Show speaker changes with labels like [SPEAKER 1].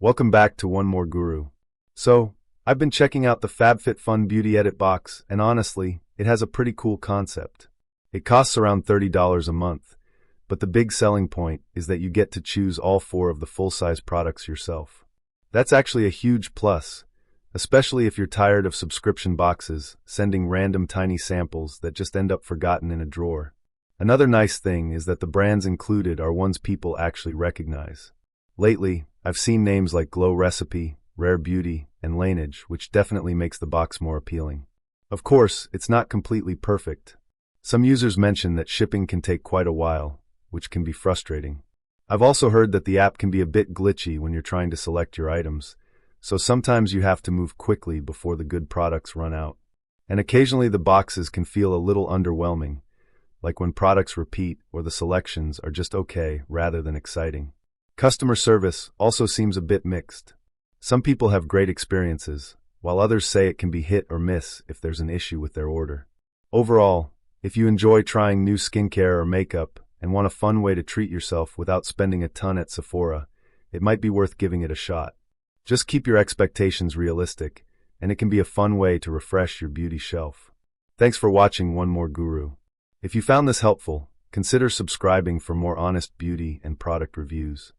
[SPEAKER 1] Welcome back to One More Guru. So, I've been checking out the FabFitFun Beauty Edit Box, and honestly, it has a pretty cool concept. It costs around $30 a month, but the big selling point is that you get to choose all 4 of the full-size products yourself. That's actually a huge plus, especially if you're tired of subscription boxes sending random tiny samples that just end up forgotten in a drawer. Another nice thing is that the brands included are ones people actually recognize. Lately, I've seen names like Glow Recipe, Rare Beauty, and Laneige, which definitely makes the box more appealing. Of course, it's not completely perfect. Some users mention that shipping can take quite a while, which can be frustrating. I've also heard that the app can be a bit glitchy when you're trying to select your items, so sometimes you have to move quickly before the good products run out. And occasionally the boxes can feel a little underwhelming, like when products repeat or the selections are just okay rather than exciting. Customer service also seems a bit mixed. Some people have great experiences, while others say it can be hit or miss if there's an issue with their order. Overall, if you enjoy trying new skincare or makeup and want a fun way to treat yourself without spending a ton at Sephora, it might be worth giving it a shot. Just keep your expectations realistic, and it can be a fun way to refresh your beauty shelf. Thanks for watching One More Guru. If you found this helpful, consider subscribing for more honest beauty and product reviews.